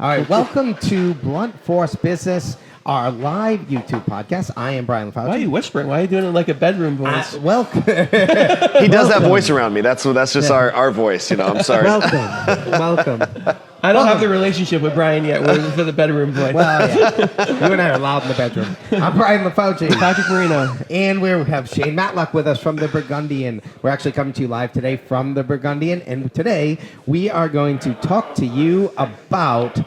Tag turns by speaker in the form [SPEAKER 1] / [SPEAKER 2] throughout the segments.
[SPEAKER 1] All right, welcome to Blunt Force Business, our live YouTube podcast. I am Brian LaFauci.
[SPEAKER 2] Why are you whispering? Why are you doing it like a bedroom voice?
[SPEAKER 1] Welcome.
[SPEAKER 3] He does that voice around me. That's just our voice. I'm sorry.
[SPEAKER 1] Welcome.
[SPEAKER 2] I don't have the relationship with Brian yet. We're for the bedroom voice.
[SPEAKER 1] Well, yeah. You and I are loud in the bedroom. I'm Brian LaFauci.
[SPEAKER 2] Patrick Marino.
[SPEAKER 1] And we have Shane Matlock with us from the Burgundian. We're actually coming to you live today from the Burgundian. And today we are going to talk to you about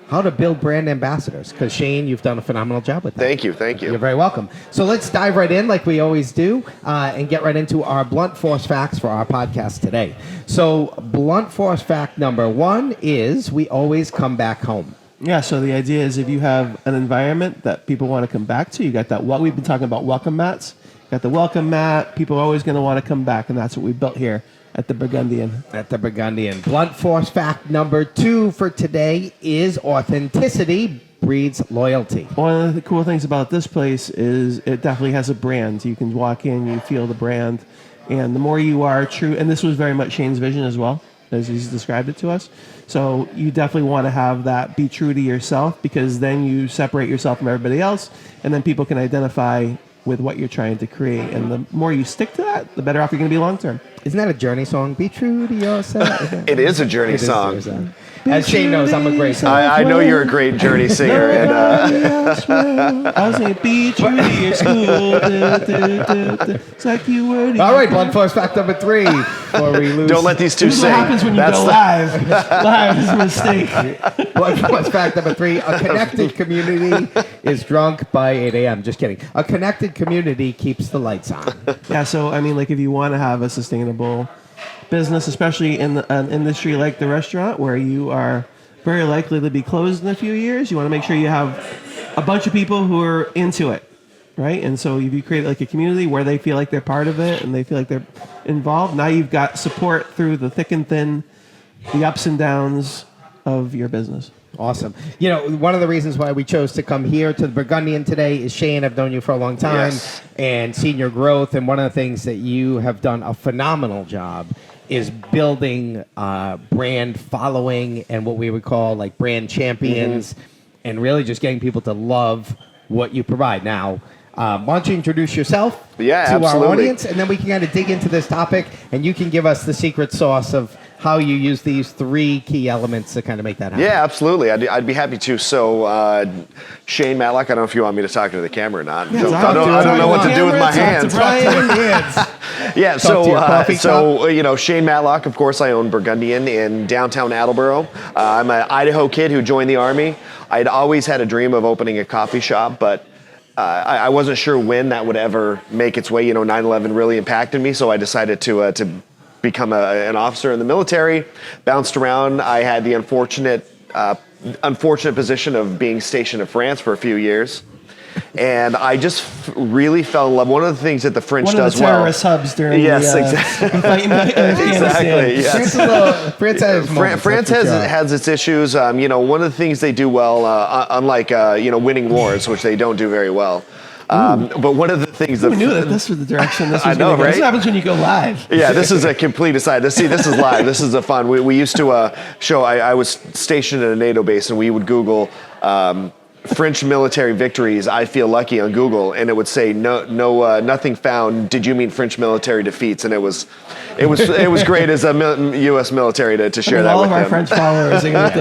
[SPEAKER 1] how to build brand ambassadors. Because Shane, you've done a phenomenal job with that.
[SPEAKER 3] Thank you.
[SPEAKER 1] You're very welcome. So let's dive right in like we always do and get right into our blunt force facts for our podcast today. So blunt force fact number 1 is we always come back home.
[SPEAKER 2] Yeah, so the idea is if you have an environment that people want to come back to, you got that, what we've been talking about, welcome mats. You got the welcome mat. People are always going to want to come back, and that's what we built here at the Burgundian.
[SPEAKER 1] Blunt force fact number 2 for today is authenticity breeds loyalty.
[SPEAKER 2] One of the cool things about this place is it definitely has a brand. You can walk in, you feel the brand, and the more you are true, and this was very much Shane's vision as well, as he's described it to us. So you definitely want to have that, be true to yourself, because then you separate yourself from everybody else, and then people can identify with what you're trying to create. And the more you stick to that, the better off you're going to be long term.
[SPEAKER 1] Isn't that a Journey song? Be true to yourself.
[SPEAKER 3] It is a Journey song.
[SPEAKER 1] As Shane knows, I'm a great singer.
[SPEAKER 3] I know you're a great Journey singer. And
[SPEAKER 2] I was saying, be true to your school. It's like you were.
[SPEAKER 1] All right, blunt force fact number 3 before we lose.
[SPEAKER 3] Don't let these two
[SPEAKER 2] This is
[SPEAKER 3] sing.
[SPEAKER 2] what happens when you go live. Live is a mistake.
[SPEAKER 1] Blunt force fact number 3, a connected community is drunk by 8 a.m. Just kidding. A connected community keeps the lights on.
[SPEAKER 2] Yeah, so I mean, like if you want to have a sustainable business, especially in an industry like the restaurant where you are very likely to be closed in a few years, you want to make sure you have a bunch of people who are into it, right? And so if you create like a community where they feel like they're part of it and they feel like they're involved, now you've got support through the thick and thin, the ups and downs of your business.
[SPEAKER 1] Awesome. You know, one of the reasons why we chose to come here to the Burgundian today is, Shane, I've known you for a long time and seen your growth. And one of the things that you have done a phenomenal job is building brand following and what we would call like brand champions and really just getting people to love what you provide. Now, why don't you introduce yourself to our audience, and then we can kind of dig into this topic, and you can give us the secret sauce of how you use these 3 key elements to kind of make that happen.
[SPEAKER 3] Yeah, absolutely. I'd be happy to. So, Shane Matlock, I don't know if you want me to talk to the camera or not.
[SPEAKER 1] Yes,
[SPEAKER 3] I don't know what to do with my hands. Yeah, so Shane Matlock, of course, I own Burgundian in downtown Attleboro. I'm an Idaho kid who joined the Army. I'd always had a dream of opening a coffee shop, but I wasn't sure when that would ever make its way. 9/11 really impacted me, so I decided to become an officer in the military. Bounced around. I had the unfortunate position of being stationed in France for a few years. And I just really fell in love. One of the things that the French does well.
[SPEAKER 2] One of the terrorist hubs during
[SPEAKER 3] France has its issues. One of the things they do well, unlike winning wars, which they don't do very well. But one of the things
[SPEAKER 2] we knew that this was the direction this was going to go.
[SPEAKER 3] Right?
[SPEAKER 2] This happens when you go live.
[SPEAKER 3] Yeah, this is a complete aside. This is live. This is a fun. We used to show. I was stationed at a NATO base, and we would Google French military victories. I feel lucky on Google, and it would say nothing found. Did you mean French military defeats? And it was great as a U.S. military to share that with them.
[SPEAKER 2] All of our French followers are going to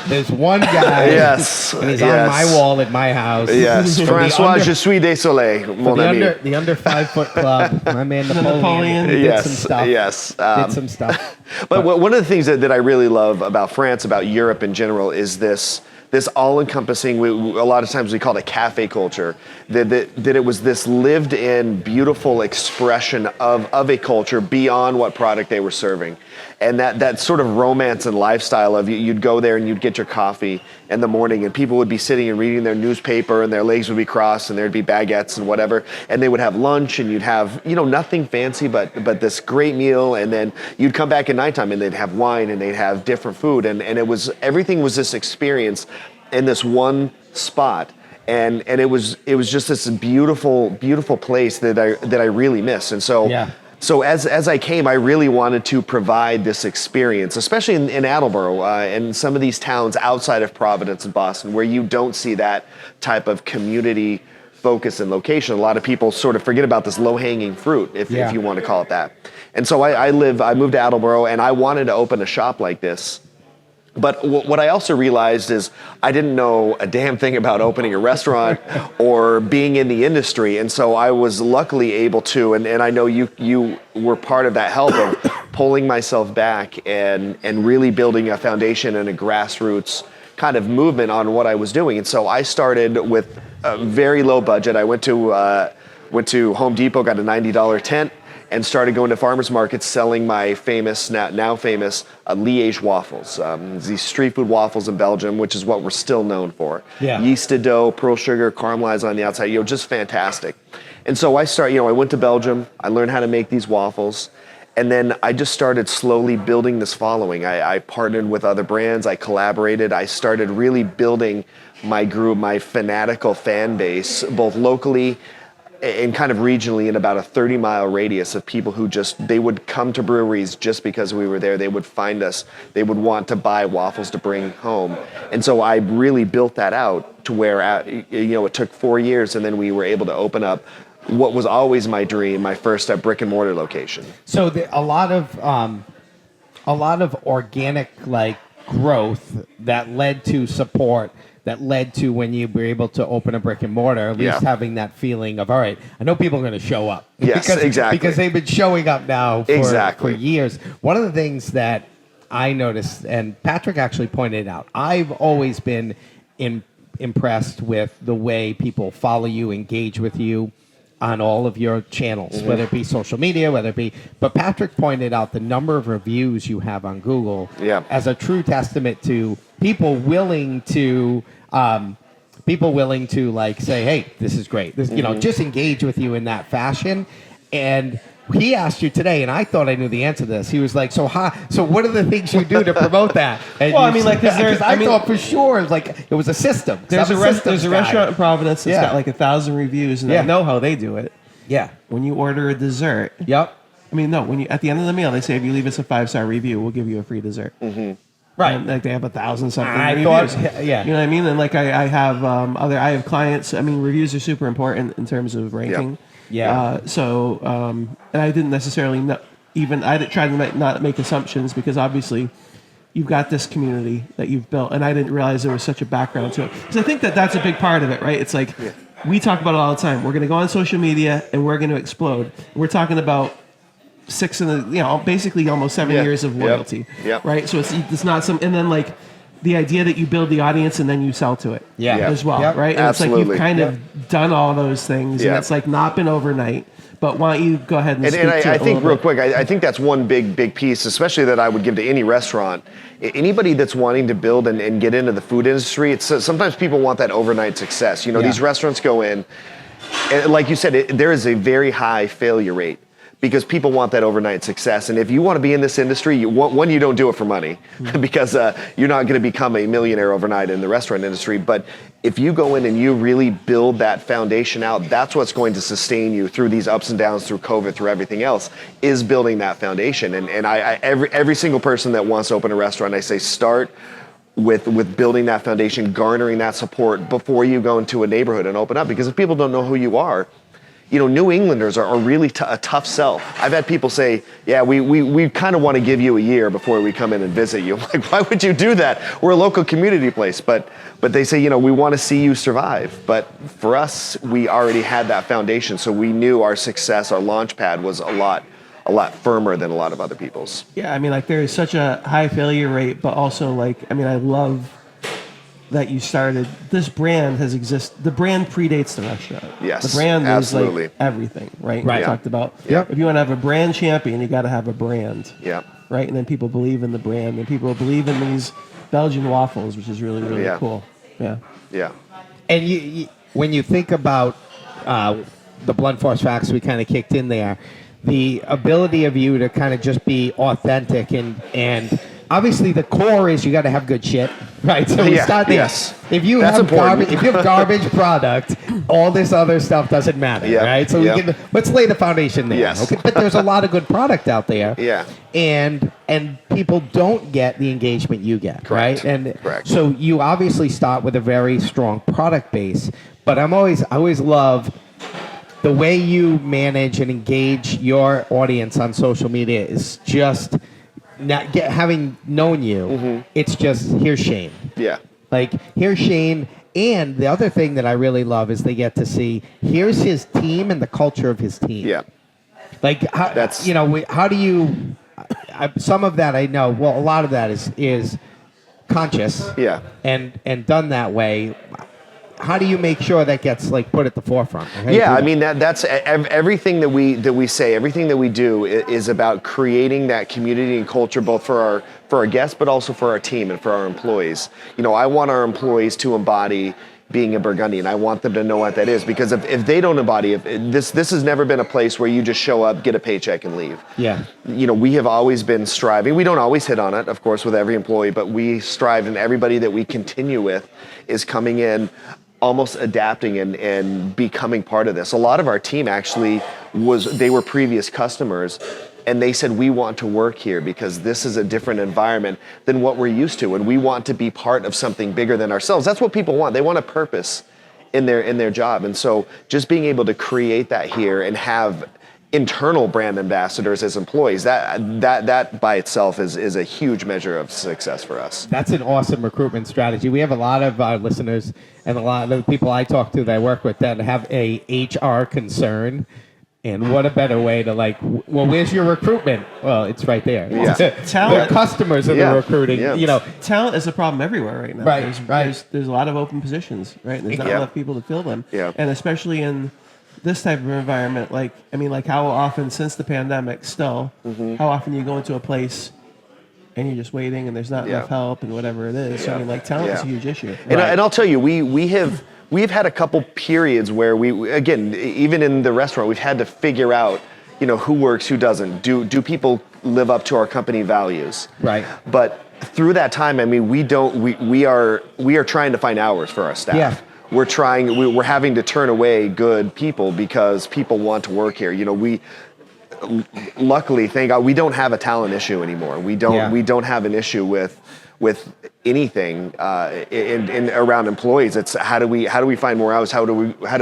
[SPEAKER 1] There's one guy.
[SPEAKER 3] Yes,
[SPEAKER 1] and he's on my wall at my house.
[SPEAKER 3] Yes, François, je suis désolé, mon ami.
[SPEAKER 1] The under 5 foot club, my man Napoleon did some stuff.
[SPEAKER 3] Yes,
[SPEAKER 1] did some stuff.
[SPEAKER 3] But one of the things that I really love about France, about Europe in general, is this all-encompassing, a lot of times we call it a cafe culture, that it was this lived-in, beautiful expression of a culture beyond what product they were serving. And that sort of romance and lifestyle of you'd go there and you'd get your coffee in the morning and people would be sitting and reading their newspaper and their legs would be crossed and there'd be baguettes and whatever. And they would have lunch and you'd have, nothing fancy but this great meal. And then you'd come back at nighttime and they'd have wine and they'd have different food. And everything was this experience in this one spot. And it was just this beautiful, beautiful place that I really miss. And so So as I came, I really wanted to provide this experience, especially in Attleboro and some of these towns outside of Providence and Boston, where you don't see that type of community focus and location. A lot of people sort of forget about this low-hanging fruit, if you want to call it that. And so I moved to Attleboro, and I wanted to open a shop like this. But what I also realized is I didn't know a damn thing about opening a restaurant or being in the industry. And so I was luckily able to, and I know you were part of that help of pulling myself back and really building a foundation and a grassroots kind of movement on what I was doing. And so I started with a very low budget. I went to Home Depot, got a $90 tent, and started going to farmers markets selling my famous, now famous, Liège waffles. These street food waffles in Belgium, which is what we're still known for.
[SPEAKER 1] Yeah.
[SPEAKER 3] Yeasted dough, pearl sugar, caramelized on the outside, just fantastic. And so I went to Belgium, I learned how to make these waffles, and then I just started slowly building this following. I partnered with other brands, I collaborated, I started really building my group, my fanatical fan base, both locally and kind of regionally in about a 30-mile radius of people who they would come to breweries just because we were there. They would find us. They would want to buy waffles to bring home. And so I really built that out to where, it took 4 years, and then we were able to open up what was always my dream, my first brick and mortar location.
[SPEAKER 1] So a lot of organic growth that led to support, that led to when you were able to open a brick and mortar, at least having that feeling of, all right, I know people are going to show up.
[SPEAKER 3] Yes, exactly.
[SPEAKER 1] Because they've been showing up now for years. One of the things that I noticed, and Patrick actually pointed out, I've always been impressed with the way people follow you, engage with you on all of your channels, whether it be social media, but Patrick pointed out the number of reviews you have on Google as a true testament to people willing to say, hey, this is great. This, just engage with you in that fashion. And he asked you today, and I thought I knew the answer to this. He was like, so what are the things you do to promote that? And
[SPEAKER 2] well, I
[SPEAKER 1] thought for sure it was a system.
[SPEAKER 2] There's a restaurant in Providence that's got 1,000 reviews, and I know how they do it.
[SPEAKER 1] Yeah.
[SPEAKER 2] When you order a dessert.
[SPEAKER 1] Yep.
[SPEAKER 2] When at the end of the meal, they say, if you leave us a 5-star review, we'll give you a free dessert.
[SPEAKER 1] Mm-hmm. Right.
[SPEAKER 2] And, they have 1,000-something
[SPEAKER 1] reviews.
[SPEAKER 2] You know what I mean? And I have clients. Reviews are super important in terms of ranking.
[SPEAKER 1] Yep. Yeah.
[SPEAKER 2] And I didn't necessarily know, I tried to not make assumptions, because obviously you've got this community that you've built, and I didn't realize there was such a background to it. Because I think that's a big part of it, right? It's we talk about it all the time. We're going to go on social media and we're going to explode. We're talking about basically almost 7 years of loyalty, right? So it's not some, and then the idea that you build the audience and then you sell to it as well, right? And
[SPEAKER 3] Absolutely.
[SPEAKER 2] It's you've kind of done all those things, and it's not been overnight. But why don't you go ahead and speak to it
[SPEAKER 3] I think real
[SPEAKER 2] bit.
[SPEAKER 3] quick, I think that's one big piece, especially that I would give to any restaurant. Anybody that's wanting to build and get into the food industry, it's sometimes people want that overnight success. These restaurants go in, and like you said, there is a very high failure rate, because people want that overnight success. And if you want to be in this industry, you don't do it for money, because you're not going to become a millionaire overnight in the restaurant industry. But if you go in and you really build that foundation out, that's what's going to sustain you through these ups and downs, through COVID, through everything else, is building that foundation. And every single person that wants to open a restaurant, I say, start with building that foundation, garnering that support before you go into a neighborhood and open up. Because if people don't know who you are, New Englanders are really a tough sell. I've had people say, yeah, we kind of want to give you a year before we come in and visit you. I'm like, why would you do that? We're a local community place. But they say, we want to see you survive. But for us, we already had that foundation. So we knew our success, our launch pad was a lot firmer than a lot of other people's.
[SPEAKER 2] Yeah, there is such a high failure rate, but also I love that you started. This brand has existed. The brand predates the restaurant.
[SPEAKER 3] Yes,
[SPEAKER 2] the brand
[SPEAKER 3] absolutely.
[SPEAKER 2] is everything, right?
[SPEAKER 1] Right.
[SPEAKER 2] We talked about.
[SPEAKER 1] Yep.
[SPEAKER 2] If you want to have a brand champion, you got to have a brand.
[SPEAKER 3] Yeah.
[SPEAKER 2] Right, and then people believe in the brand, and people believe in these Belgian waffles, which is really cool. Yeah.
[SPEAKER 3] Yeah.
[SPEAKER 1] And you when you think about the blunt force facts we kind of kicked in there, the ability of you to kind of just be authentic and obviously the core is you got to have good shit, right? So we
[SPEAKER 3] Yeah,
[SPEAKER 1] start there.
[SPEAKER 3] yes.
[SPEAKER 1] If you
[SPEAKER 3] That's
[SPEAKER 1] have
[SPEAKER 3] important.
[SPEAKER 1] garbage, if you have garbage product, all this other stuff doesn't matter,
[SPEAKER 3] Yep,
[SPEAKER 1] right? So
[SPEAKER 3] yep.
[SPEAKER 1] we can, let's lay the foundation there.
[SPEAKER 3] Yes.
[SPEAKER 1] Okay, but there's a lot of good product out there.
[SPEAKER 3] Yeah.
[SPEAKER 1] And people don't get the engagement you get,
[SPEAKER 3] Correct.
[SPEAKER 1] right? And
[SPEAKER 3] Correct.
[SPEAKER 1] so you obviously start with a very strong product base, but I always love the way you manage and engage your audience on social media is just having known you. It's just here's Shane.
[SPEAKER 3] Yeah.
[SPEAKER 1] Like here's Shane, and the other thing that I really love is they get to see here's his team and the culture of his team.
[SPEAKER 3] Yeah.
[SPEAKER 1] Like how,
[SPEAKER 3] That's-
[SPEAKER 1] how do you? Some of that I know. Well, a lot of that is conscious.
[SPEAKER 3] Yeah.
[SPEAKER 1] And done that way. How do you make sure that gets like put at the forefront?
[SPEAKER 3] Yeah, I mean that's everything that we say, everything that we do is about creating that community and culture, both for our guests, but also for our team and for our employees. You know, I want our employees to embody being a Burgundian. I want them to know what that is, because if they don't embody it, this has never been a place where you just show up, get a paycheck, and leave.
[SPEAKER 1] Yeah.
[SPEAKER 3] You know, we have always been striving. We don't always hit on it, of course, with every employee, but we strive, and everybody that we continue with is coming in, almost adapting and becoming part of this. A lot of our team actually they were previous customers, and they said, we want to work here because this is a different environment than what we're used to, and we want to be part of something bigger than ourselves. That's what people want. They want a purpose in their job. And so just being able to create that here and have internal brand ambassadors as employees, that by itself is a huge measure of success for us.
[SPEAKER 1] That's an awesome recruitment strategy. We have a lot of listeners and a lot of the people I talk to that I work with that have a HR concern. And what a better way to well, where's your recruitment? Well, it's right there.
[SPEAKER 3] Yeah.
[SPEAKER 2] Talent.
[SPEAKER 1] The customers are the recruiting.
[SPEAKER 3] Yeah.
[SPEAKER 1] You know,
[SPEAKER 2] Talent is a problem everywhere right now.
[SPEAKER 1] Right,
[SPEAKER 2] There's a lot of open positions, right? There's not
[SPEAKER 3] Yeah.
[SPEAKER 2] enough people to fill them.
[SPEAKER 3] Yeah.
[SPEAKER 2] And especially in this type of environment, like how often since the pandemic still, how often you go into a place and you're just waiting and there's not enough help and whatever it is. So I mean, talent is a huge issue.
[SPEAKER 3] And I'll tell you, we've had a couple periods where we, again, even in the restaurant, we've had to figure out, who works, who doesn't. Do people live up to our company values?
[SPEAKER 1] Right.
[SPEAKER 3] But through that time, I mean, we are trying to find hours for our staff.
[SPEAKER 1] Yeah.
[SPEAKER 3] We're having to turn away good people because people want to work here. Luckily, thank God, we don't have a talent issue anymore. We don't have an issue with anything in around employees. It's how do we find more hours? How do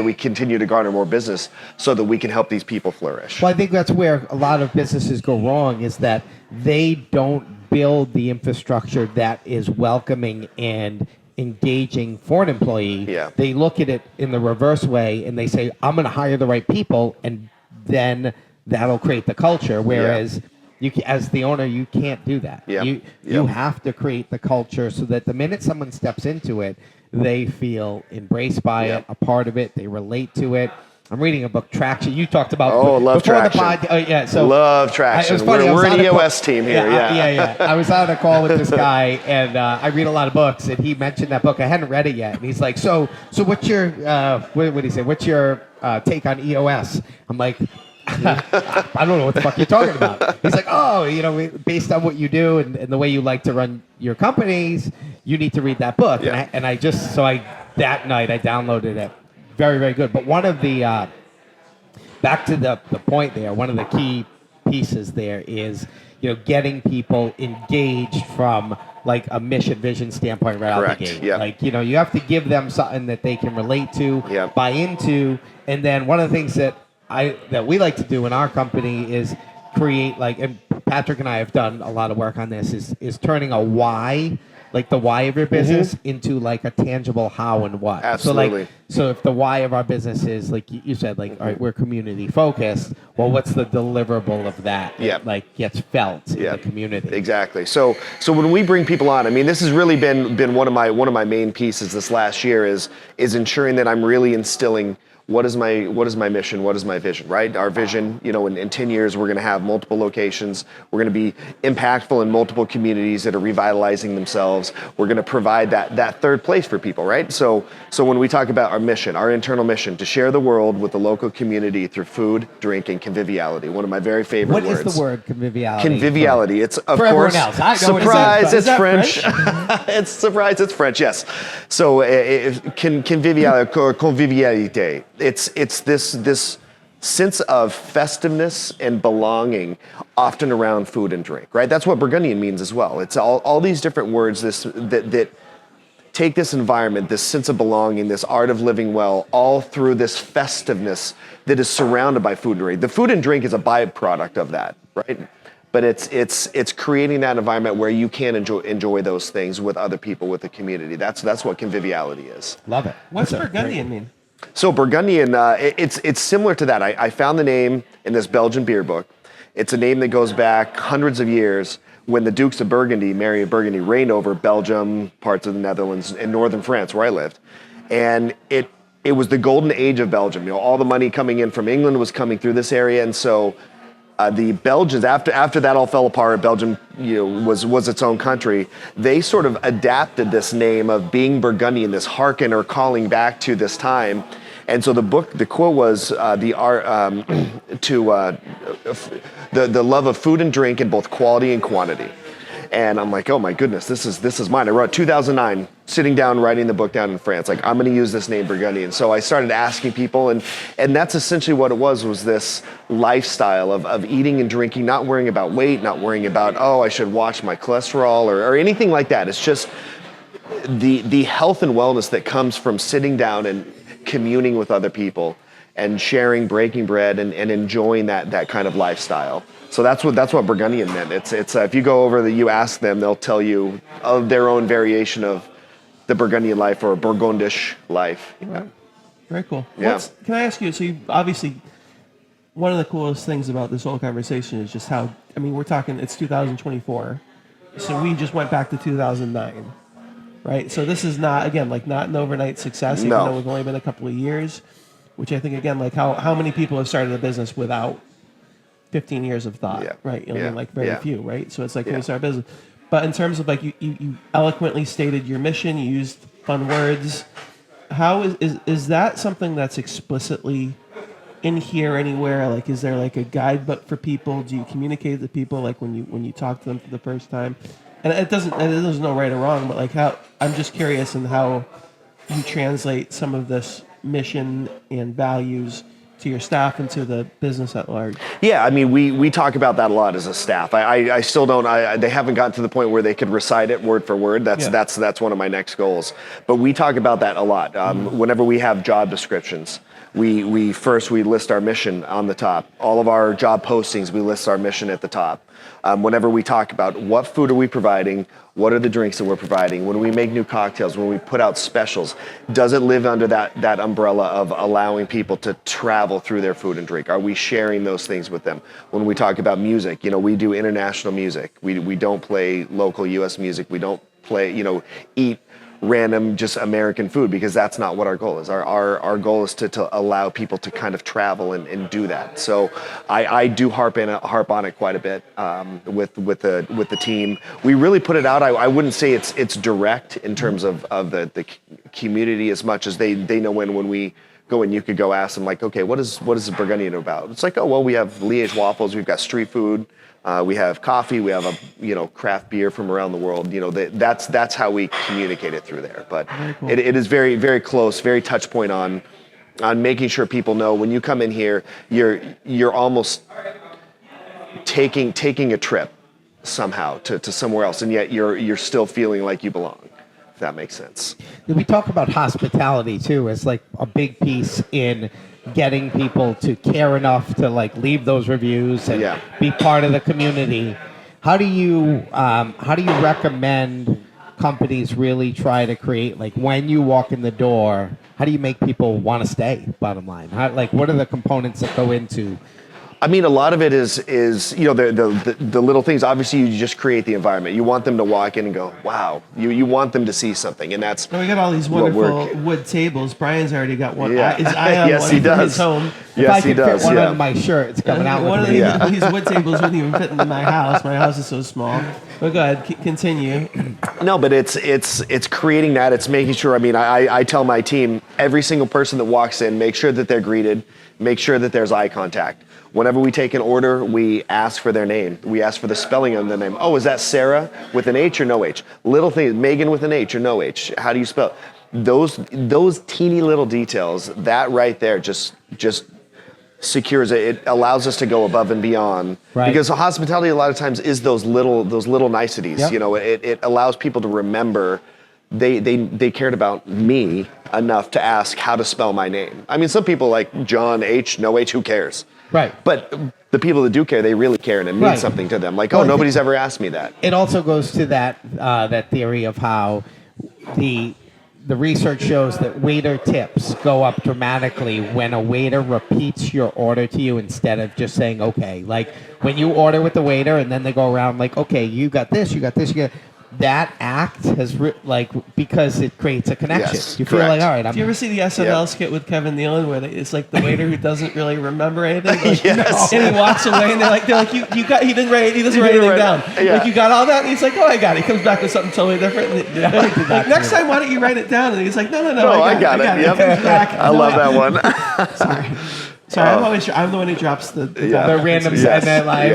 [SPEAKER 3] we continue to garner more business so that we can help these people flourish?
[SPEAKER 1] Well, I think that's where a lot of businesses go wrong, is that they don't build the infrastructure that is welcoming and engaging for an employee.
[SPEAKER 3] Yeah.
[SPEAKER 1] They look at it in the reverse way and they say, I'm going to hire the right people, and then that'll create the culture. Whereas as the owner, you can't do that.
[SPEAKER 3] Yeah.
[SPEAKER 1] You have to create the culture so that the minute someone steps into it, they feel embraced by it, a part of it, they relate to it. I'm reading a book, Traction. You talked about
[SPEAKER 3] love
[SPEAKER 1] before
[SPEAKER 3] Traction.
[SPEAKER 1] So
[SPEAKER 3] love Traction.
[SPEAKER 1] It was funny,
[SPEAKER 3] We're an
[SPEAKER 1] on a
[SPEAKER 3] EOS team here.
[SPEAKER 1] Yeah. I was on a call with this guy, and I read a lot of books, and he mentioned that book. I hadn't read it yet, and he's like, "So what's your what did he say? What's your take on EOS?" I'm like, I don't know what the fuck you're talking about. He's like, oh, based on what you do and the way you like to run your companies, you need to read that book.
[SPEAKER 3] Yeah.
[SPEAKER 1] And I that night I downloaded it. Very, very good. But one of the, back to the point there, one of the key pieces there is, getting people engaged from like a mission vision standpoint right
[SPEAKER 3] Correct.
[SPEAKER 1] out the gate.
[SPEAKER 3] Yep.
[SPEAKER 1] Like, you have to give them something that they can relate to,
[SPEAKER 3] Yep.
[SPEAKER 1] buy into. And then one of the things that we like to do in our company is create, and Patrick and I have done a lot of work on this, is turning a why, like the why of your business, into like a tangible how and what.
[SPEAKER 3] Absolutely.
[SPEAKER 1] So if the why of our business is, like you said, all right, we're community focused, well, what's the deliverable of that?
[SPEAKER 3] Yep.
[SPEAKER 1] That gets felt in the community.
[SPEAKER 3] Exactly. So when we bring people on, I mean, this has really been one of my main pieces this last year is ensuring that I'm really instilling what is my mission? What is my vision, right? Our vision, in 10 years, we're going to have multiple locations. We're going to be impactful in multiple communities that are revitalizing themselves. We're going to provide that third place for people, right? So when we talk about our mission, our internal mission, to share the world with the local community through food, drink, and conviviality. One of my very favorite words.
[SPEAKER 1] What is the word conviviality?
[SPEAKER 3] Conviviality. It's, of
[SPEAKER 1] for
[SPEAKER 3] course,
[SPEAKER 1] everyone else. I know
[SPEAKER 3] surprise,
[SPEAKER 1] is
[SPEAKER 3] it's French. It's surprise, it's French, yes. So conviviality or convivialité. It's this sense of festiveness and belonging, often around food and drink, right? That's what Burgundian means as well. It's all these different words that take this environment, this sense of belonging, this art of living well, all through this festiveness that is surrounded by food and drink. The food and drink is a byproduct of that, right? But it's creating that environment where you can enjoy those things with other people, with the community. That's what conviviality is.
[SPEAKER 1] Love it.
[SPEAKER 2] What's Burgundian mean?
[SPEAKER 3] So Burgundian, it's similar to that. I found the name in this Belgian beer book. It's a name that goes back hundreds of years when the Dukes of Burgundy, Mary of Burgundy, reigned over Belgium, parts of the Netherlands, and northern France, where I lived. And it was the golden age of Belgium. All the money coming in from England was coming through this area, and so the Belgians, after that all fell apart, Belgium was its own country. They sort of adapted this name of being Burgundian, this hearken or calling back to this time. And so the quote was the love of food and drink in both quality and quantity. And I'm like, oh my goodness, this is mine. I wrote 2009, sitting down, writing the book down in France. Like, I'm going to use this name Burgundian. So I started asking people, and that's essentially what it was this lifestyle of eating and drinking, not worrying about weight, not worrying about, I should watch my cholesterol or anything like that. It's just the health and wellness that comes from sitting down and communing with other people and sharing, breaking bread, and enjoying that kind of lifestyle. So that's what Burgundian meant. It's if you go over you ask them, they'll tell you of their own variation of the Burgundian life or Burgundish life.
[SPEAKER 2] Right. Very cool.
[SPEAKER 3] Yeah.
[SPEAKER 2] Can I ask you? So you obviously, one of the coolest things about this whole conversation is just how we're talking. It's 2024, so we just went back to 2009, right? So this is not an overnight success, even though we've only been a couple of years. Which I think again, how many people have started a business without 15 years of thought, right? Very few, right? So it's like when you start a business. But in terms of you eloquently stated your mission, you used fun words. How is that something that's explicitly in here anywhere? Like, is there like a guidebook for people? Do you communicate to people when you talk to them for the first time? And there's no right or wrong, but how I'm just curious in how you translate some of this mission and values to your staff and to the business at large.
[SPEAKER 3] Yeah, we talk about that a lot as a staff. I still don't. They haven't gotten to the point where they could recite it word for word. That's one of my next goals. But we talk about that a lot. Whenever we have job descriptions, we list our mission on the top. All of our job postings, we list our mission at the top. Whenever we talk about what food are we providing, what are the drinks that we're providing, when we make new cocktails, when we put out specials, does it live under that umbrella of allowing people to travel through their food and drink? Are we sharing those things with them? When we talk about music, we do international music. We don't play local U.S. music. We don't play, eat random just American food, because that's not what our goal is. Our goal is to allow people to kind of travel and do that. So I do harp on it quite a bit with the team. We really put it out. I wouldn't say it's direct in terms of the community as much as they know when we go in. You could go ask them okay, what is Burgundian about? It's like, we have Liège waffles, we've got street food. We have coffee. We have craft beer from around the world. That's how we communicate it through there. But cool. It is very, very close, very touch point on making sure people know when you come in here, you're almost taking a trip somehow to somewhere else, and yet you're still feeling like you belong. If that makes sense.
[SPEAKER 1] We talk about hospitality too as like a big piece in getting people to care enough to leave those reviews and be part of the community. How do you recommend companies really try to create, when you walk in the door, how do you make people want to stay, bottom line? What are the components that go into
[SPEAKER 3] I mean, a lot of it is the little things. Obviously, you just create the environment. You want them to walk in and go, wow. You want them to see something, and that's.
[SPEAKER 2] Well, we got all these wonderful wood tables. Brian's already got one.
[SPEAKER 3] Yeah.
[SPEAKER 2] His eye on
[SPEAKER 3] Yes,
[SPEAKER 2] one
[SPEAKER 3] he
[SPEAKER 2] for
[SPEAKER 3] does.
[SPEAKER 2] his home.
[SPEAKER 1] If I
[SPEAKER 3] Yes, he
[SPEAKER 1] could
[SPEAKER 3] does.
[SPEAKER 1] fit one
[SPEAKER 3] Yeah.
[SPEAKER 1] on my shirt, it's coming out
[SPEAKER 2] One
[SPEAKER 1] with
[SPEAKER 2] of
[SPEAKER 1] me.
[SPEAKER 2] these wood tables wouldn't even fit into my house. My house is so small. But go ahead, continue.
[SPEAKER 3] No, but it's creating that. It's making sure. I mean, I tell my team, every single person that walks in, make sure that they're greeted, make sure that there's eye contact. Whenever we take an order, we ask for their name. We ask for the spelling of the name. Oh, is that Sarah with an H or no H? Little things. Megan with an H or no H? How do you spell? Those teeny little details, that right there, just secures it. It allows us to go above and beyond.
[SPEAKER 1] Right.
[SPEAKER 3] Because hospitality a lot of times is those little niceties.
[SPEAKER 1] Yep.
[SPEAKER 3] You know, it allows people to remember they cared about me enough to ask how to spell my name. I mean, some people like John H, no H, who cares?
[SPEAKER 1] Right.
[SPEAKER 3] But the people that do care, they really care, and it means
[SPEAKER 1] Right.
[SPEAKER 3] something to them. Like,
[SPEAKER 1] Well,
[SPEAKER 3] nobody's ever asked me that.
[SPEAKER 1] It also goes to that theory of how the research shows that waiter tips go up dramatically when a waiter repeats your order to you instead of just saying okay. Like when you order with the waiter and then they go around like, okay, you got this, you got this, you got. That act has because it creates a connection.
[SPEAKER 3] Yes,
[SPEAKER 1] you feel
[SPEAKER 3] correct.
[SPEAKER 1] like, all right,
[SPEAKER 2] Do you ever see the SNL skit with Kevin Nealon where it's like the waiter who doesn't really remember anything? Like,
[SPEAKER 3] Yes.
[SPEAKER 2] And he walks away and they're like you got, he doesn't write anything down.
[SPEAKER 3] Yeah.
[SPEAKER 2] Like, you got all that? And he's like, oh, I got it. He comes back with something totally different. And like, next time, why don't you write it down? And he's like, no,
[SPEAKER 3] I got it. Yep.
[SPEAKER 2] He comes back.
[SPEAKER 3] I love that one.
[SPEAKER 2] Sorry, I'm the one who drops the
[SPEAKER 1] the random Saturday Night Live.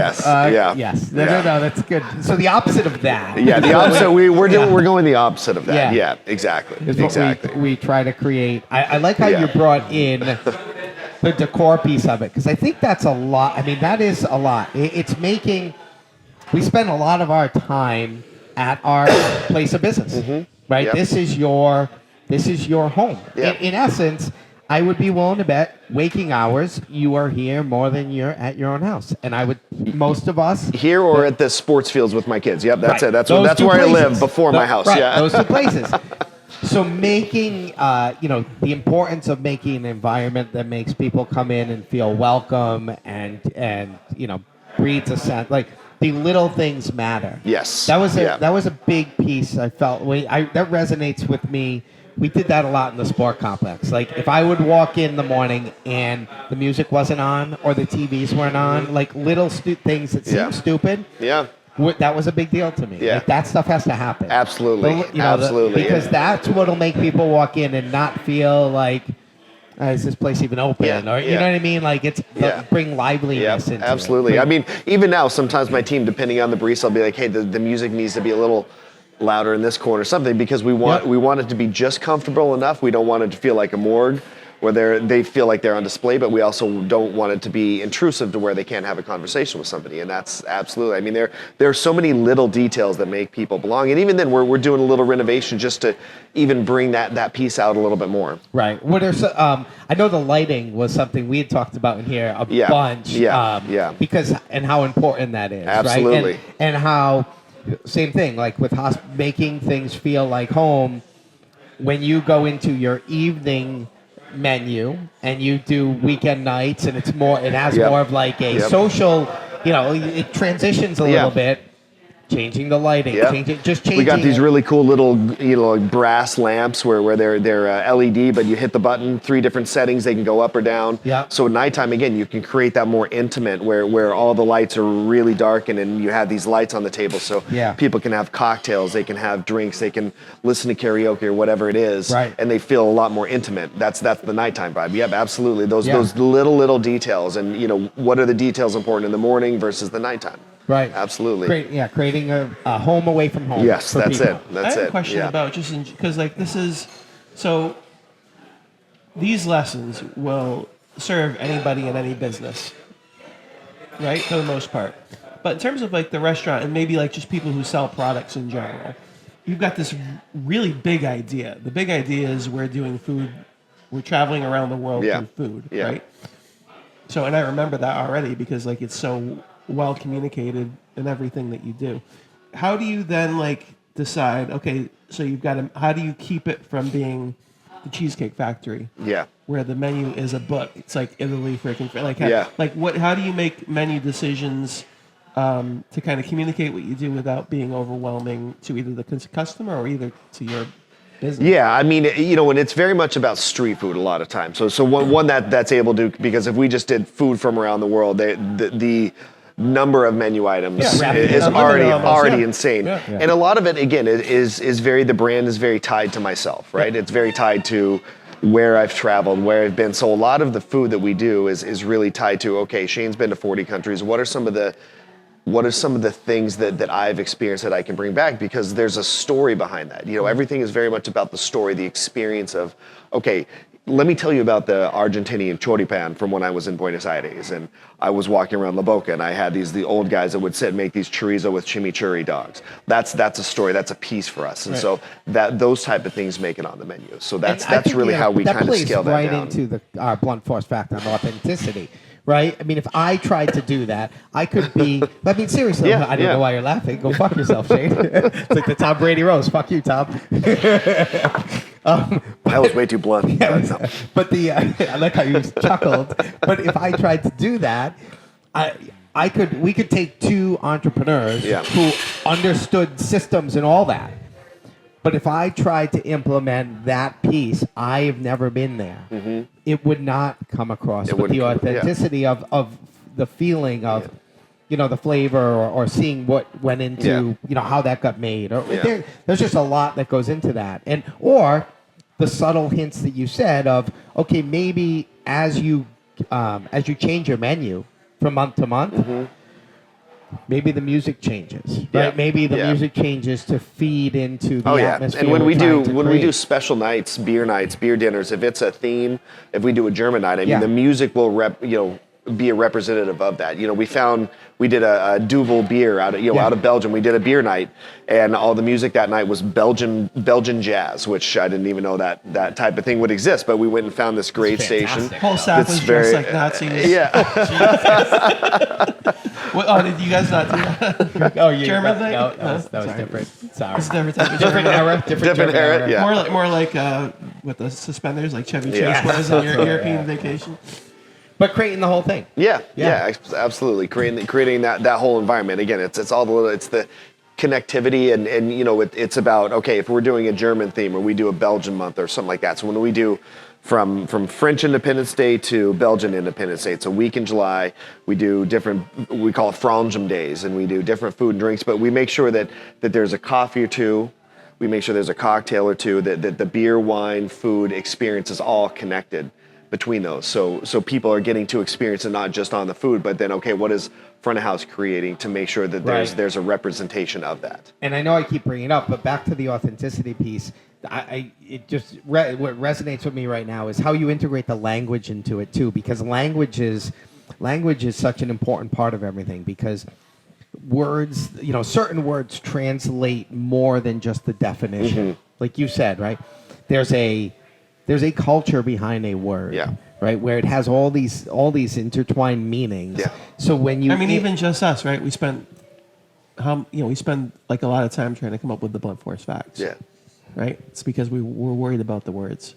[SPEAKER 3] Yes.
[SPEAKER 1] Yes. No, that's good. So the opposite of that.
[SPEAKER 3] Yeah, the opposite. We're going the opposite of that.
[SPEAKER 1] Yeah.
[SPEAKER 3] Yeah, exactly.
[SPEAKER 1] Is what
[SPEAKER 3] Exactly.
[SPEAKER 1] we try to create. I like how
[SPEAKER 3] Yeah.
[SPEAKER 1] you brought in the decor piece of it because I think that's a lot. I mean, that is a lot. It's making. We spend a lot of our time at our place of business, right?
[SPEAKER 3] Yep.
[SPEAKER 1] This is your home.
[SPEAKER 3] Yep.
[SPEAKER 1] In essence, I would be willing to bet waking hours you are here more than you're at your own house, and I would most of us
[SPEAKER 3] Here or at the sports fields with my kids. Yep, that's
[SPEAKER 1] Right.
[SPEAKER 3] it. That's
[SPEAKER 1] Those two
[SPEAKER 3] where I live
[SPEAKER 1] places.
[SPEAKER 3] before my house.
[SPEAKER 1] Right,
[SPEAKER 3] Yeah.
[SPEAKER 1] those two places. So making, the importance of making an environment that makes people come in and feel welcome and breeds a sense like the little things matter.
[SPEAKER 3] Yes.
[SPEAKER 1] That was
[SPEAKER 3] Yeah.
[SPEAKER 1] a big piece. I felt that resonates with me. We did that a lot in the sport complex. Like if I would walk in the morning and the music wasn't on or the TVs weren't on, like little things that seem
[SPEAKER 3] Yeah.
[SPEAKER 1] stupid.
[SPEAKER 3] Yeah.
[SPEAKER 1] That was a big deal to me.
[SPEAKER 3] Yeah.
[SPEAKER 1] Like, that stuff has to happen.
[SPEAKER 3] Absolutely. Absolutely.
[SPEAKER 1] Because
[SPEAKER 3] yeah.
[SPEAKER 1] that's what'll make people walk in and not feel like, is this place even open?
[SPEAKER 3] Yeah,
[SPEAKER 1] Or you
[SPEAKER 3] yeah.
[SPEAKER 1] know what I mean? Like bring liveliness into
[SPEAKER 3] absolutely.
[SPEAKER 1] it.
[SPEAKER 3] I mean, even now, sometimes my team, depending on the barista, I'll be like, hey, the music needs to be a little louder in this corner, something, because we want it to be just comfortable enough. We don't want it to feel like a morgue where they feel like they're on display, but we also don't want it to be intrusive to where they can't have a conversation with somebody. And that's absolutely, I mean, there are so many little details that make people belong. And even then, we're doing a little renovation just to even bring that piece out a little bit more.
[SPEAKER 1] Right. I know the lighting was something we had talked about in here a bunch.
[SPEAKER 3] Yeah.
[SPEAKER 1] Because and how important that is.
[SPEAKER 3] Absolutely.
[SPEAKER 1] Right? And how, same thing, like with making things feel like home. When you go into your evening menu and you do weekend nights and it has more of like a social, it transitions a little bit. Changing the lighting, changing.
[SPEAKER 3] We got these really cool little, like brass lamps where they're LED, but you hit the button, 3 different settings, they can go up or down.
[SPEAKER 1] Yeah.
[SPEAKER 3] So at nighttime, again, you can create that more intimate where all the lights are really dark and then you have these lights on the table so people can have cocktails, they can have drinks, they can listen to karaoke or whatever it is, and they feel a lot more intimate. That's the nighttime vibe. Yep, absolutely. Those little details, and what are the details important in the morning versus the nighttime?
[SPEAKER 1] Right.
[SPEAKER 3] Absolutely.
[SPEAKER 1] Creating a home away from home.
[SPEAKER 3] Yes,
[SPEAKER 1] for
[SPEAKER 3] that's
[SPEAKER 1] people.
[SPEAKER 3] it. That's
[SPEAKER 2] I have
[SPEAKER 3] it.
[SPEAKER 2] a question about because this is so. These lessons will serve anybody in any business, right? For the most part. But in terms of like the restaurant and maybe like just people who sell products in general, you've got this really big idea. The big idea is we're doing food. We're traveling around the world through food, right? So, and I remember that already because like it's so well communicated in everything that you do. How do you then like decide, okay, so you've got to, how do you keep it from being the Cheesecake Factory,
[SPEAKER 3] Yeah.
[SPEAKER 2] where the menu is a book. It's like Italy freaking like
[SPEAKER 3] Yeah.
[SPEAKER 2] like what? How do you make menu decisions to kind of communicate what you do without being overwhelming to either the customer or either to your business?
[SPEAKER 3] Yeah, I mean, and it's very much about street food a lot of times. So one that's able to, because if we just did food from around the world, the number of menu items is already insane.
[SPEAKER 2] Yeah.
[SPEAKER 3] And a lot of it, again, the brand is very tied to myself, right? It's very tied to where I've traveled, where I've been. So a lot of the food that we do is really tied to, okay, Shane's been to 40 countries. What are some of the things that I've experienced that I can bring back? Because there's a story behind that. Everything is very much about the story, the experience of, okay, let me tell you about the Argentinian choripan from when I was in Buenos Aires. And I was walking around La Boca, and I had the old guys that would sit and make these chorizo with chimichurri dogs. That's a story, that's a piece for us. And so those type of things make it on the menu. So that's really how we kind of scale that
[SPEAKER 1] right
[SPEAKER 3] down.
[SPEAKER 1] into the blunt force fact on authenticity. Right? I mean, if I tried to do that, I could be. I mean, seriously, I don't know why you're laughing. Go fuck yourself, Shane. It's like the Tom Brady roast. Fuck you, Tom.
[SPEAKER 3] That was way too blunt.
[SPEAKER 1] But I like how you chuckled. But if I tried to do that, we could take two entrepreneurs who understood systems and all that. But if I tried to implement that piece, I've never been there. Mm-hmm. It would not come across with the authenticity of the feeling of, the flavor or seeing what went into, how that got made. Or there's just a lot that goes into that, or the subtle hints that you said of, okay, maybe as you change your menu from month to month. Mm-hmm. Maybe the music changes, right? Maybe the music changes to feed into the atmosphere.
[SPEAKER 3] And when we do special nights, beer dinners, if it's a theme, if we do a German night, I mean, the music will be a representative of that. We did a Duvel beer out of Belgium. We did a beer night, and all the music that night was Belgian jazz, which I didn't even know that type of thing would exist. But we went and found this great station.
[SPEAKER 2] Whole staff was dressed like Nazis. Did you guys not do that? German thing?
[SPEAKER 1] No, that was different. Sorry.
[SPEAKER 2] It's a different type of
[SPEAKER 1] different era. Different era.
[SPEAKER 3] Yeah.
[SPEAKER 2] More like with the suspenders, like Chevy Chase was on your European vacation.
[SPEAKER 1] But creating the whole thing.
[SPEAKER 3] Yeah, absolutely. Creating that whole environment. Again, it's the connectivity and it's about, okay, if we're doing a German theme or we do a Belgian month or something like that. So when we do from French Independence Day to Belgian Independence Day, it's a week in July. We do different, we call it Frangem days, and we do different food and drinks, but we make sure that there's a coffee or two. We make sure there's a cocktail or two, that the beer, wine, food experience is all connected between those. So people are getting to experience it not just on the food, but then, okay, what is front of house creating to make sure that there's a representation of that. And
[SPEAKER 1] I know I keep bringing it up, but back to the authenticity piece, what resonates with me right now is how you integrate the language into it too, because language is such an important part of everything, because words, certain words translate more than just the definition. Mm-hmm. Like you said, right? There's a culture behind a word. Yeah. Right, where it has all these intertwined meanings. Yeah. So when you,
[SPEAKER 2] even just us, right? We spend like a lot of time trying to come up with the blunt force facts.
[SPEAKER 3] Yeah.
[SPEAKER 2] Right. It's because we're worried about the words.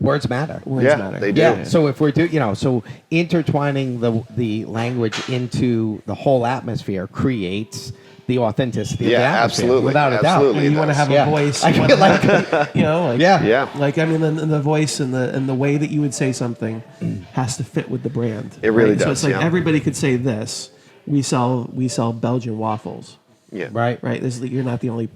[SPEAKER 1] Words matter.
[SPEAKER 2] Words matter.
[SPEAKER 3] They do.
[SPEAKER 2] Yeah.
[SPEAKER 1] So if we're so intertwining the language into the whole atmosphere creates the authenticity of the atmosphere.
[SPEAKER 3] Absolutely.
[SPEAKER 1] Without a doubt.
[SPEAKER 2] And you want to have a voice. I feel like, the voice and the way that you would say something has to fit with the brand.
[SPEAKER 3] It really
[SPEAKER 2] does.
[SPEAKER 3] So
[SPEAKER 2] it's like everybody could say this. We sell Belgian waffles.
[SPEAKER 3] Yeah.
[SPEAKER 1] Right.
[SPEAKER 2] Right. You're not the only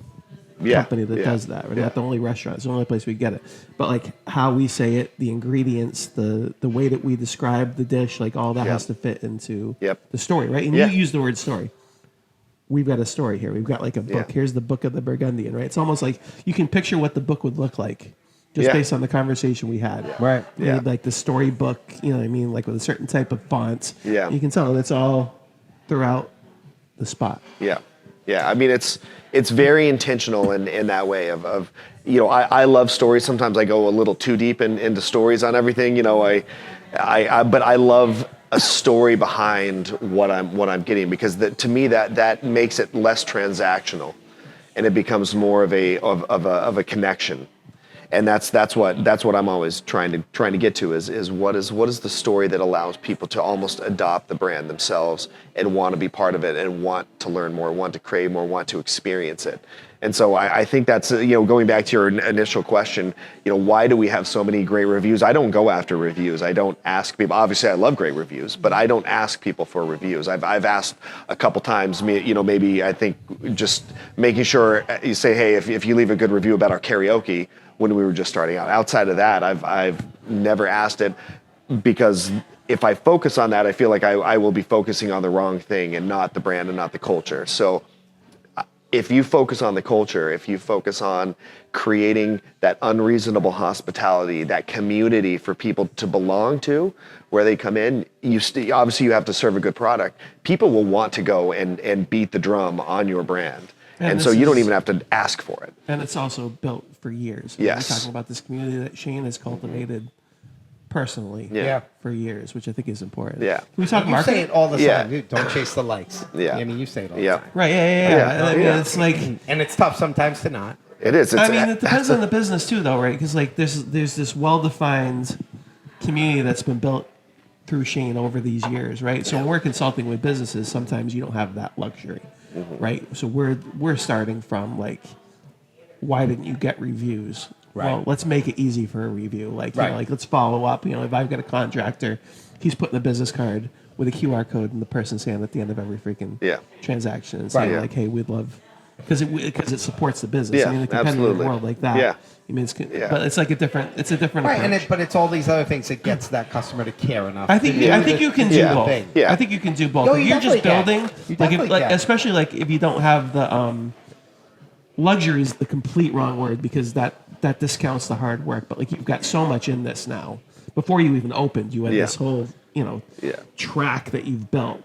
[SPEAKER 2] company that does that. We're not the only restaurant. It's the only place we get it. But like how we say it, the ingredients, the way that we describe the dish, like all that has to fit into the story, right? And you use the word story. We've got a story here. We've got like a book. Yeah. Here's the book of the Burgundian, right? It's almost like you can picture what the book would look like just based on the conversation we had.
[SPEAKER 1] Yeah. Right.
[SPEAKER 2] Yeah. Like the storybook, you know what I mean? Like with a certain type of font.
[SPEAKER 3] Yeah.
[SPEAKER 2] You can tell it's all throughout the spot.
[SPEAKER 3] Yeah. Yeah. I mean, it's very intentional in that way of I love stories. Sometimes I go a little too deep into stories on everything. But I love a story behind what I'm getting, because to me that makes it less transactional, and it becomes more of a connection. And that's what I'm always trying to get to is what is the story that allows people to almost adopt the brand themselves and want to be part of it and want to learn more, want to crave more, want to experience it. And so I think that's, going back to your initial question, why do we have so many great reviews? I don't go after reviews. I don't ask people. Obviously, I love great reviews, but I don't ask people for reviews. I've asked a couple times, maybe I think just making sure you say, hey, if you leave a good review about our karaoke when we were just starting out. Outside of that, I've never asked it, because if I focus on that, I feel like I will be focusing on the wrong thing and not the brand and not the culture. So if you focus on the culture, if you focus on creating that unreasonable hospitality, that community for people to belong to, where they come in, obviously you have to serve a good product. People will want to go and beat the drum on your brand. And so you don't even have to ask for it.
[SPEAKER 2] And it's also built for years.
[SPEAKER 3] Yes.
[SPEAKER 2] We're talking about this community that Shane has cultivated personally for years, which I think is important.
[SPEAKER 3] Yeah.
[SPEAKER 2] Can we talk
[SPEAKER 1] You
[SPEAKER 2] marketing?
[SPEAKER 1] say it all the time.
[SPEAKER 3] Yeah.
[SPEAKER 1] Dude, don't chase the likes.
[SPEAKER 3] Yeah.
[SPEAKER 1] I mean, you say it all the
[SPEAKER 3] Yeah.
[SPEAKER 1] time.
[SPEAKER 2] Right, yeah. I mean, it's like...
[SPEAKER 1] And it's tough sometimes to not.
[SPEAKER 3] It is.
[SPEAKER 2] it depends on the business too, though, right? Because there's this well-defined community that's been built through Shane over these years, right? So when we're consulting with businesses, sometimes you don't have that luxury, right? So we're starting from why didn't you get reviews?
[SPEAKER 1] Right.
[SPEAKER 2] Well, let's make it easy for a review.
[SPEAKER 1] Right.
[SPEAKER 2] Let's follow up. If I've got a contractor, he's putting a business card with a QR code in the person's hand at the end of every freaking transaction and saying hey, we'd love. Because it supports the business.
[SPEAKER 3] Yeah,
[SPEAKER 2] I mean, the competitive
[SPEAKER 3] absolutely.
[SPEAKER 2] world like that.
[SPEAKER 3] Yeah.
[SPEAKER 2] I mean, but it's a different
[SPEAKER 1] Right,
[SPEAKER 2] approach.
[SPEAKER 1] but it's all these other things that gets that customer to care enough.
[SPEAKER 2] I think you can do both.
[SPEAKER 1] thing.
[SPEAKER 3] Yeah.
[SPEAKER 2] I think you can do both.
[SPEAKER 1] No,
[SPEAKER 2] if
[SPEAKER 1] you
[SPEAKER 2] you're just
[SPEAKER 1] definitely
[SPEAKER 2] building,
[SPEAKER 1] can. You definitely can.
[SPEAKER 2] especially if you don't have the luxury is the complete wrong word, because that discounts the hard work. But you've got so much in this now. Before you even opened, you had this whole track that you've built.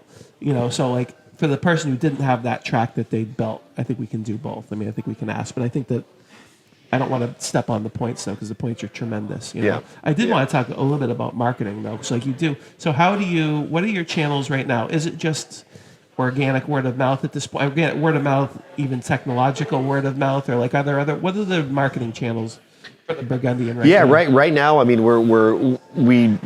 [SPEAKER 2] So for the person who didn't have that track that they built, I think we can do both. I mean, I think we can ask, but I think that I don't want to step on the points though, because the points are tremendous. I did want to talk a little bit about marketing though, so you do. So what are your channels right now? Is it just organic word of mouth at this point? Organic word of mouth, even technological word of mouth, or are there what are the marketing channels for the Burgundian right now?
[SPEAKER 3] Right now, I mean, we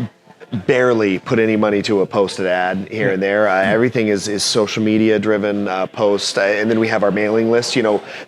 [SPEAKER 3] barely put any money to a posted ad here and there. Everything is social media driven post, and then we have our mailing list.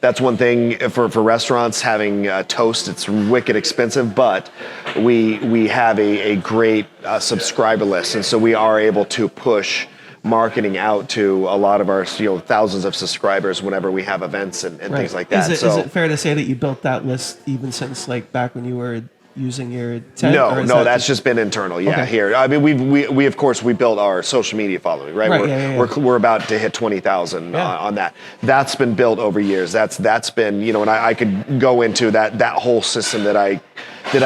[SPEAKER 3] That's one thing for restaurants, having toast. It's wicked expensive, but we have a great subscriber list, and so we are able to push marketing out to a lot of our thousands of subscribers whenever we have events and things like that.
[SPEAKER 2] Is it fair to say that you built that list even since back when you were using your tent?
[SPEAKER 3] No, that's just been internal. Yeah,
[SPEAKER 2] Okay.
[SPEAKER 3] here. I mean, we of course we built our social media following, right? We're about to hit 20,000 on that. That's been built over years. That's been and I could go into that whole system that I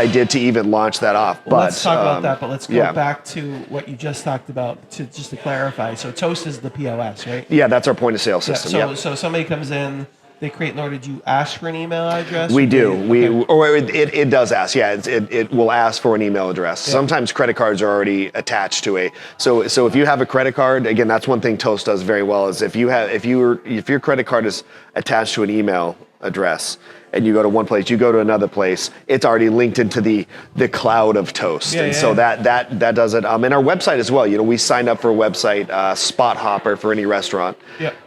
[SPEAKER 3] did to even launch that off. But
[SPEAKER 2] let's talk about that. But let's go back to what you just talked about to clarify. So Toast is the POS, right?
[SPEAKER 3] Yeah, that's our point of sale system.
[SPEAKER 2] So somebody comes in. They create an order. Did you ask for an email address?
[SPEAKER 3] We do. It does ask. Yeah, it will ask for an email address. Yeah. Sometimes credit cards are already attached to a. So if you have a credit card, again, that's one thing Toast does very well. Is if your credit card is attached to an email address, and you go to one place, you go to another place, it's already linked into the cloud of Toast. So that does it. And our website as well. We signed up for a website, Spot Hopper, for any restaurant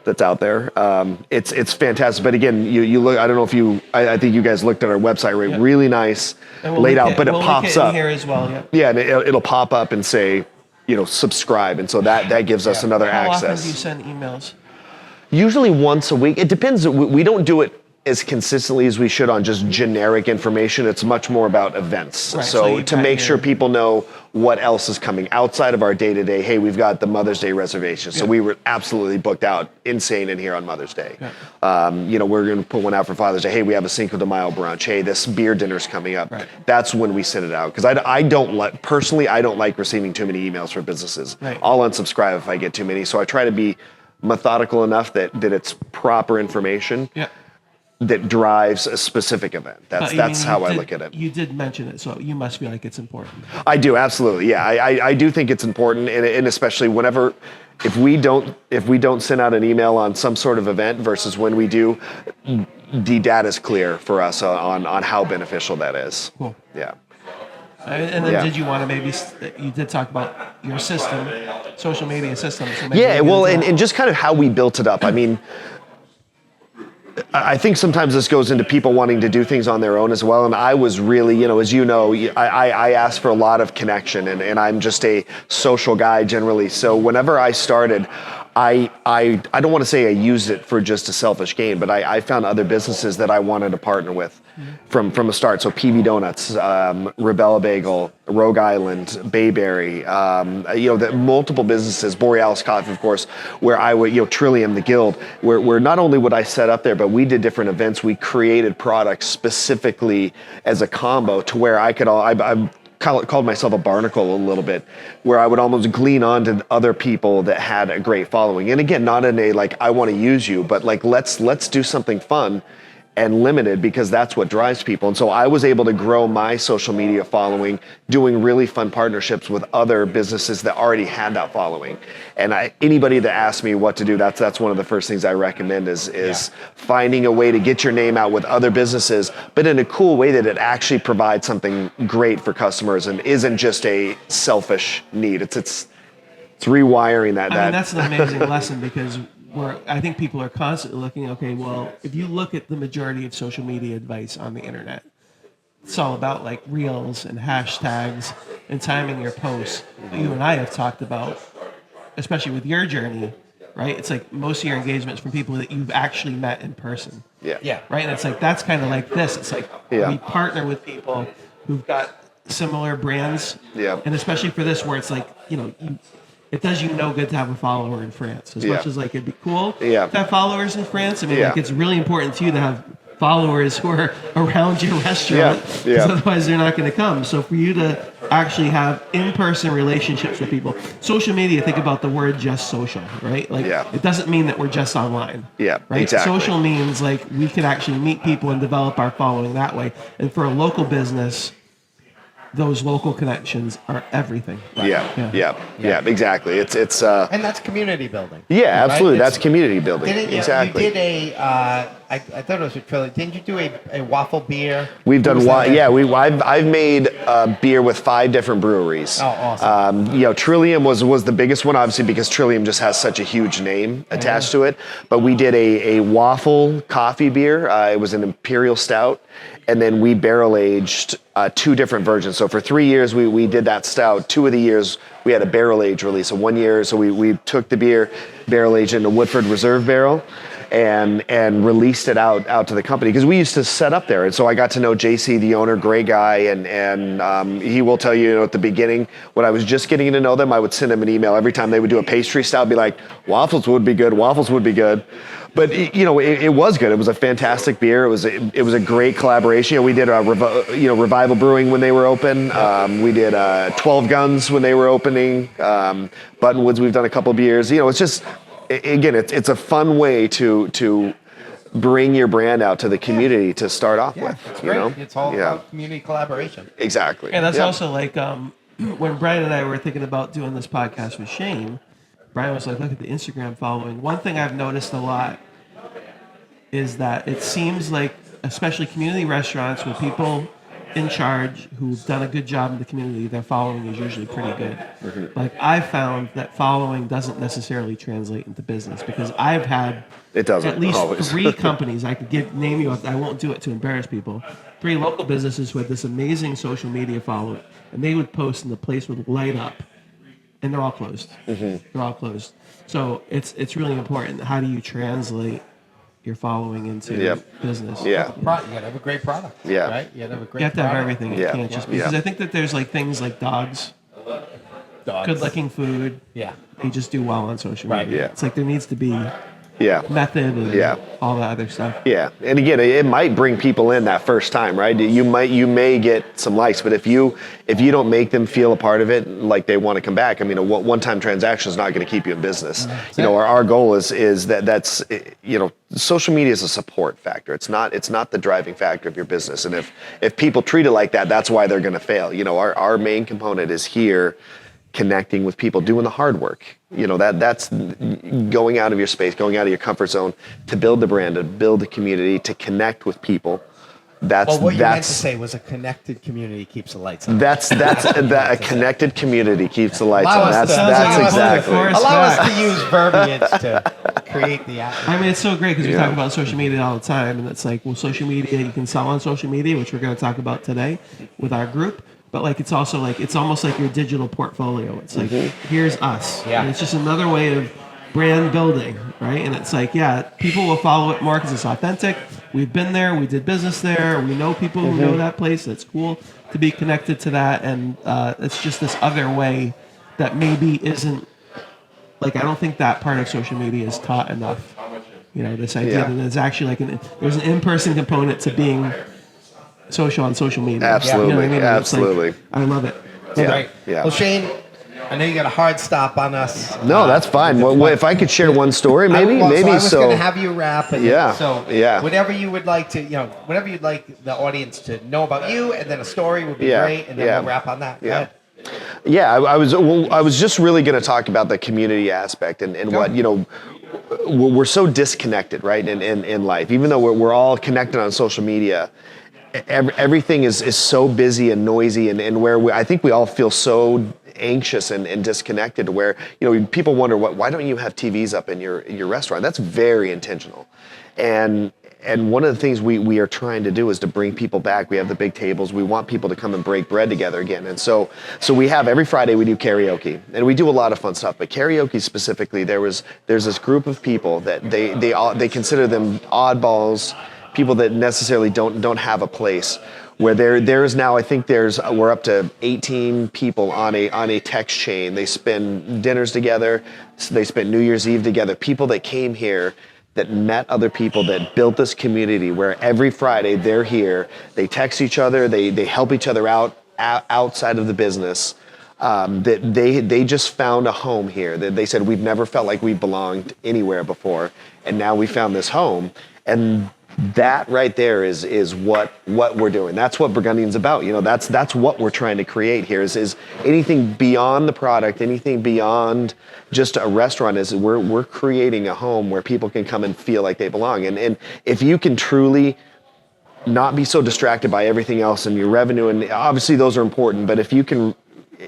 [SPEAKER 3] that's out there. It's fantastic. But again, you look, I don't know if I think you guys looked at our website, right? Really nice, laid out, but it pops up.
[SPEAKER 2] Here as well,
[SPEAKER 3] and it'll pop up and say, subscribe. And so that gives us another access.
[SPEAKER 2] How often do you send emails?
[SPEAKER 3] Usually once a week. It depends. We don't do it as consistently as we should on just generic information. It's much more about events.
[SPEAKER 2] Right,
[SPEAKER 3] So to make sure people know what else is coming outside of our day-to-day. Hey, we've got the Mother's Day reservation. So we were absolutely booked out, insane in here on Mother's Day. We're going to put one out for Father's Day. Hey, we have a Cinco de Mayo brunch. Hey, this beer dinner's coming up.
[SPEAKER 2] Right.
[SPEAKER 3] That's when we send it out. Because I don't like receiving too many emails from businesses.
[SPEAKER 2] Right.
[SPEAKER 3] I'll unsubscribe if I get too many. So I try to be methodical enough that it's proper information.
[SPEAKER 2] Yeah.
[SPEAKER 3] That drives a specific event. That's how I look at it.
[SPEAKER 2] You did mention it, so you must feel like it's important.
[SPEAKER 3] I do, absolutely. Yeah, I do think it's important, and especially whenever, if we don't send out an email on some sort of event versus when we do, the data's clear for us on how beneficial that is.
[SPEAKER 2] Cool.
[SPEAKER 3] Yeah.
[SPEAKER 2] And then
[SPEAKER 3] Yeah.
[SPEAKER 2] did you want to you did talk about your system, social media system. So maybe
[SPEAKER 3] Yeah,
[SPEAKER 2] we
[SPEAKER 3] well,
[SPEAKER 2] get into
[SPEAKER 3] and just kind of how we built it up. I mean, I think sometimes this goes into people wanting to do things on their own as well. And I was really, as you know, I asked for a lot of connection, and I'm just a social guy generally. So whenever I started, I don't want to say I used it for just a selfish gain, but I found other businesses that I wanted to partner with from the start. So PV Donuts, Rebella Bagel, Rogue Island, Bayberry, the multiple businesses, Borealis Coffee, of course, where I would, Trillium, the Guild, where not only would I set up there, but we did different events. We created products specifically as a combo to where I could I called myself a barnacle a little bit, where I would almost glean on to other people that had a great following. And again, not in a like, I want to use you, but like, let's do something fun and limited, because that's what drives people. And so I was able to grow my social media following, doing really fun partnerships with other businesses that already had that following. And anybody that asks me what to do, that's one of the first things I recommend is finding a way to get your name out with other businesses, but in a cool way that it actually provides something great for customers and isn't just a selfish need. It's rewiring that.
[SPEAKER 2] I mean, that's an amazing lesson, because I think people are constantly looking, okay, well, if you look at the majority of social media advice on the internet, it's all about like reels and hashtags and timing your posts. You and I have talked about, especially with your journey, right? It's like most of your engagements from people that you've actually met in person.
[SPEAKER 1] Yeah.
[SPEAKER 2] Right? And it's like, that's kind of like this. It's like we partner with people who've got similar brands.
[SPEAKER 3] Yeah.
[SPEAKER 2] And especially for this, where it's like, it does you no good to have a follower in France. As much as like it'd be cool to have followers in France. I mean, like it's really important to you to have followers who are around your restaurant, because otherwise they're not going to come. So for you to actually have in-person relationships with people, social media, think about the word just social, right? Like it doesn't mean that we're just online.
[SPEAKER 3] Yeah,
[SPEAKER 2] right?
[SPEAKER 3] exactly.
[SPEAKER 2] Social means like we could actually meet people and develop our following that way. And for a local business, those local connections are everything.
[SPEAKER 3] Yeah, exactly. It's
[SPEAKER 1] and that's community building.
[SPEAKER 3] Yeah, absolutely.
[SPEAKER 1] Right?
[SPEAKER 3] That's community building.
[SPEAKER 1] Exactly. You did I thought it was a trilogy. Didn't you do a waffle beer?
[SPEAKER 3] We've done I've made beer with 5 different breweries.
[SPEAKER 1] Oh, awesome.
[SPEAKER 3] Trillium was the biggest one, obviously, because Trillium just has such a huge name attached to it. But we did a waffle coffee beer. It was an imperial stout. And then we barrel aged 2 different versions. So for 3 years, we did that stout. 2 of the years, we had a barrel age release. So 1 year, so we took the beer, barrel aged in a Woodford Reserve barrel, and released it out to the company, because we used to set up there. And so I got to know JC, the owner, great guy, and he will tell you, at the beginning, when I was just getting to know them, I would send him an email every time they would do a pastry stout, be like, waffles would be good. But it was good. It was a fantastic beer. It was a great collaboration. We did Revival Brewing when they were open. We did 12 Guns when they were opening. Buttonwoods, we've done a couple of beers. It's just, again, it's a fun way to bring your brand out to the community to start off with.
[SPEAKER 1] It's great. It's all about community collaboration.
[SPEAKER 3] Exactly.
[SPEAKER 2] And that's also like when Brian and I were thinking about doing this podcast with Shane, Brian was like, look at the Instagram following. One thing I've noticed a lot is that it seems like, especially community restaurants with people in charge who've done a good job in the community, their following is usually pretty good. Mm-hmm. Like, I've found that following doesn't necessarily translate into business, because I've had at least always. 3 companies, I could name you, I won't do it to embarrass people, 3 local businesses who had this amazing social media following, and they would post and the place would light up. And they're all closed. Mm-hmm. They're all closed. So it's really important. How do you translate your following into business?
[SPEAKER 1] Yeah. You gotta have a great product.
[SPEAKER 3] Yeah.
[SPEAKER 1] Right? You gotta have a great
[SPEAKER 2] You have to have everything.
[SPEAKER 3] Yeah.
[SPEAKER 2] You can't just because I think that there's like things like dogs. Good looking food.
[SPEAKER 1] Yeah.
[SPEAKER 2] They just do well on social media.
[SPEAKER 3] Right. Yeah.
[SPEAKER 2] It's like there needs to be
[SPEAKER 3] yeah.
[SPEAKER 2] method and all that other stuff.
[SPEAKER 3] Yeah, and again, it might bring people in that first time, right? You may get some likes, but if you don't make them feel a part of it, like they want to come back, I mean, a one-time transaction is not going to keep you in business. You know, our goal is that's social media is a support factor. It's not the driving factor of your business. And if people treat it like that, that's why they're going to fail. You know, our main component is here connecting with people, doing the hard work. You know, that's going out of your space, going out of your comfort zone to build the brand, to build the community, to connect with people.
[SPEAKER 1] What you meant to say was a connected community keeps the lights on.
[SPEAKER 3] A connected community keeps the lights
[SPEAKER 1] Allow
[SPEAKER 3] on.
[SPEAKER 1] us
[SPEAKER 3] That's
[SPEAKER 1] to-
[SPEAKER 3] exactly.
[SPEAKER 1] Allow us to use verbiage to create the atmosphere.
[SPEAKER 2] I mean, it's so great because we talk about social media all the time, and it's like, well, social media, you can sell on social media, which we're going to talk about today with our group. But like, it's also like, it's almost like your digital portfolio. It's like, here's us.
[SPEAKER 1] Yeah.
[SPEAKER 2] And it's just another way of brand building, right? And it's like, yeah, people will follow it more because it's authentic. We've been there, we did business there, we know people who know that place. It's cool to be connected to that, and it's just this other way that maybe isn't, like, I don't think that part of social media is taught enough. You know, this idea that there's actually like there's an in-person component to being social on social media.
[SPEAKER 3] Absolutely,
[SPEAKER 2] You know what I mean? And it's like,
[SPEAKER 3] absolutely.
[SPEAKER 2] I love it.
[SPEAKER 1] Right.
[SPEAKER 3] Yeah.
[SPEAKER 1] Well, Shane, I know you got a hard stop on us.
[SPEAKER 3] No, that's fine. Well, if I could share one story, maybe.
[SPEAKER 1] I was going to have you wrap. And whatever you would like to, whatever you'd like the audience to know about you, and then a story would be great, and then we'll wrap on that.
[SPEAKER 3] Yeah. Yeah, I was just really going to talk about the community aspect and what, we're so disconnected, right, in life. Even though we're all connected on social media, everything is so busy and noisy, and where I think we all feel so anxious and disconnected, where people wonder why don't you have TVs up in your restaurant? That's very intentional, and one of the things we are trying to do is to bring people back. We have the big tables. We want people to come and break bread together again, and so we have every Friday we do karaoke, and we do a lot of fun stuff. But karaoke specifically, there's this group of people that they consider them oddballs, people that necessarily don't have a place. Where there's now, I think we're up to 18 people on a text chain. They spend dinners together. They spent New Year's Eve together. People that came here, that met other people, that built this community where every Friday they're here. They text each other. They help each other out outside of the business. That they just found a home here. They said, we've never felt like we belonged anywhere before, and now we found this home. And that right there is what we're doing. That's what Burgundian's about. That's what we're trying to create here is anything beyond the product, anything beyond just a restaurant. Is we're creating a home where people can come and feel like they belong. And if you can truly not be so distracted by everything else and your revenue, and obviously those are important, but if you can,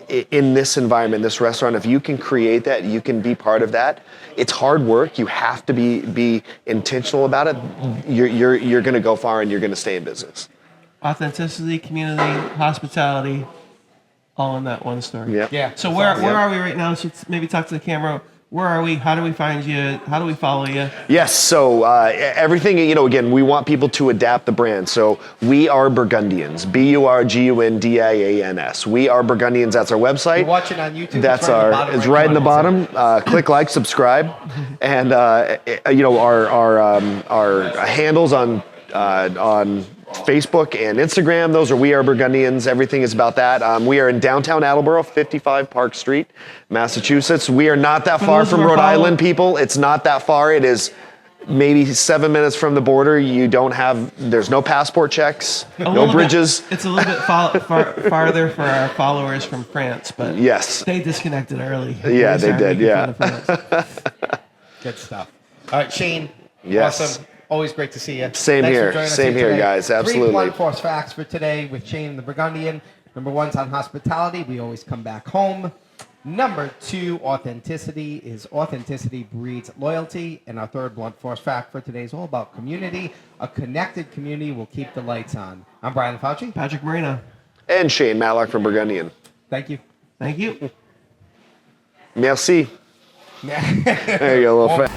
[SPEAKER 3] in this environment, this restaurant, if you can create that, you can be part of that. It's hard work. You have to be intentional about it. You're going to go far, and you're going to stay in business.
[SPEAKER 2] Authenticity, community, hospitality, all in that one story.
[SPEAKER 3] Yeah.
[SPEAKER 2] So where are we right now? So maybe talk to the camera. Where are we? How do we find you? How do we follow you?
[SPEAKER 3] Yes, so everything, again, we want people to adapt the brand. So we are Burgundians, Burgundians. We are Burgundians. That's our website.
[SPEAKER 1] You're watching on YouTube.
[SPEAKER 3] That's it's right in the bottom. Click like, subscribe, and our handles on Facebook and Instagram. Those are We Are Burgundians. Everything is about that. We are in downtown Attleboro, 55 Park Street, Massachusetts. We are not that far from Rhode Island, people. It's not that far. It is maybe 7 minutes from the border. There's no passport checks, no bridges.
[SPEAKER 2] It's a little bit farther for our followers from France, but
[SPEAKER 3] yes,
[SPEAKER 2] they disconnected early.
[SPEAKER 3] Yeah, they did. Yeah.
[SPEAKER 1] Good stuff. All right, Shane.
[SPEAKER 3] Yes.
[SPEAKER 1] Awesome. Always great to see you.
[SPEAKER 3] Same here, guys. Absolutely.
[SPEAKER 1] 3 blunt force facts for today with Shane the Burgundian. Number 1's on hospitality. We always come back home. Number 2, authenticity breeds loyalty. And our 3rd blunt force fact for today is all about community. A connected community will keep the lights on. I'm Brian Fauci.
[SPEAKER 2] Patrick Marino.
[SPEAKER 3] And Shane Matlock from Burgundian.
[SPEAKER 1] Thank you.
[SPEAKER 2] Thank you.
[SPEAKER 3] Merci. There you go, little friend.